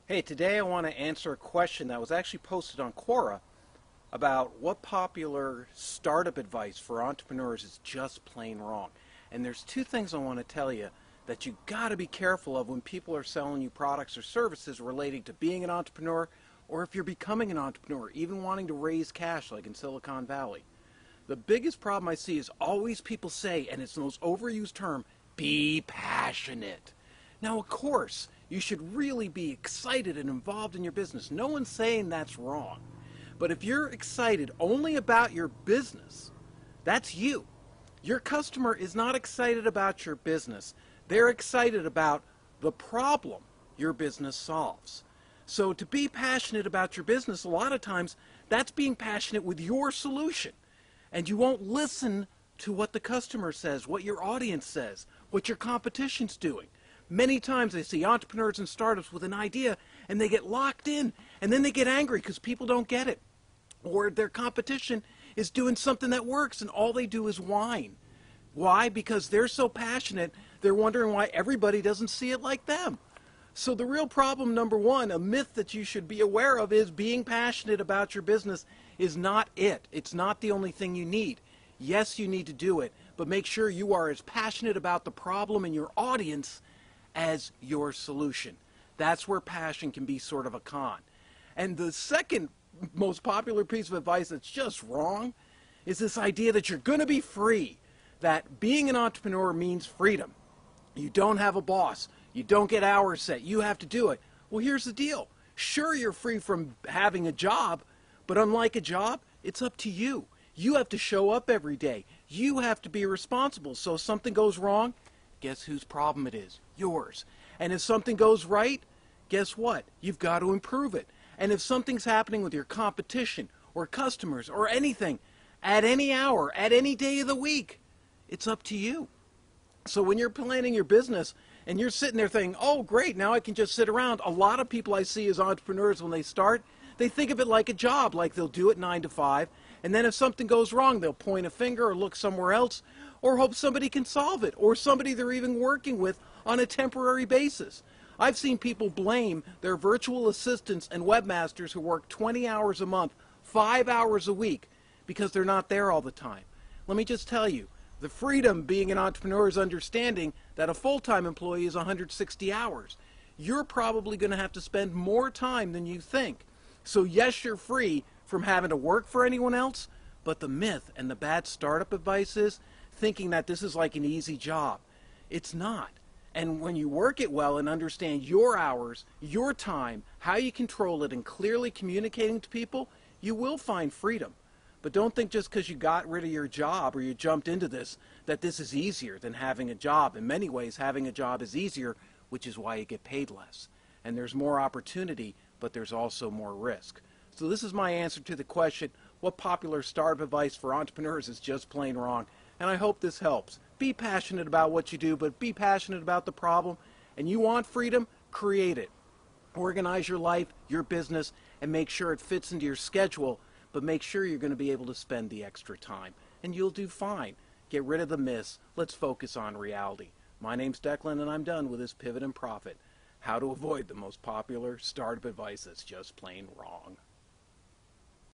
Hey, today I want to answer a question that was actually posted on Quora about what popular startup advice for entrepreneurs is just plain wrong. And there's two things I want to tell you that you got to be careful of when people are selling you products or services relating to being an entrepreneur, or if you're becoming an entrepreneur, even wanting to raise cash like in Silicon Valley. The biggest problem I see is always people say, and it's the most overused term, be passionate. Now, of course, you should really be excited and involved in your business. No one's saying that's wrong. But if you're excited only about your business, that's you. Your customer is not excited about your business. They're excited about the problem your business solves. So to be passionate about your business, a lot of times, that's being passionate with your solution. And you won't listen to what the customer says, what your audience says, what your competition's doing. Many times I see entrepreneurs and startups with an idea and they get locked in and then they get angry because people don't get it. Or their competition is doing something that works and all they do is whine. Why? Because they're so passionate, they're wondering why everybody doesn't see it like them. So the real problem, number one, a myth that you should be aware of is being passionate about your business is not it. It's not the only thing you need. Yes, you need to do it, but make sure you are as passionate about the problem in your audience as your solution. That's where passion can be sort of a con. And the second most popular piece of advice that's just wrong is this idea that you're going to be free, that being an entrepreneur means freedom. You don't have a boss. You don't get hours set. You have to do it. Well, here's the deal. Sure, you're free from having a job, but unlike a job, it's up to you. You have to show up every day. You have to be responsible. So if something goes wrong, guess whose problem it is? Yours. And if something goes right, guess what? You've got to improve it. And if something's happening with your competition or customers or anything, at any hour, at any day of the week, it's up to you. So when you're planning your business and you're sitting there thinking, oh, great, now I can just sit around. A lot of people I see as entrepreneurs when they start, they think of it like a job, like they'll do it 9 to 5. And then if something goes wrong, they'll point a finger or look somewhere else or hope somebody can solve it, or somebody they're even working with on a temporary basis. I've seen people blame their virtual assistants and webmasters who work 20 hours a month, 5 hours a week, because they're not there all the time. Let me just tell you, the freedom being an entrepreneur is understanding that a full-time employee is 160 hours. You're probably going to have to spend more time than you think. So yes, you're free from having to work for anyone else, but the myth and the bad startup advice is thinking that this is like an easy job. It's not. And when you work it well and understand your hours, your time, how you control it, and clearly communicating to people, you will find freedom. But don't think just because you got rid of your job or you jumped into this, that this is easier than having a job. In many ways, having a job is easier, which is why you get paid less. And there's more opportunity, but there's also more risk. So this is my answer to the question, what popular startup advice for entrepreneurs is just plain wrong? And I hope this helps. Be passionate about what you do, but be passionate about the problem. And you want freedom? Create it. Organize your life, your business, and make sure it fits into your schedule, but make sure you're going to be able to spend the extra time. And you'll do fine. Get rid of the myths. Let's focus on reality. My name's Declan, and I'm done with this Pivot and Profit. How to avoid the most popular startup advice that's just plain wrong.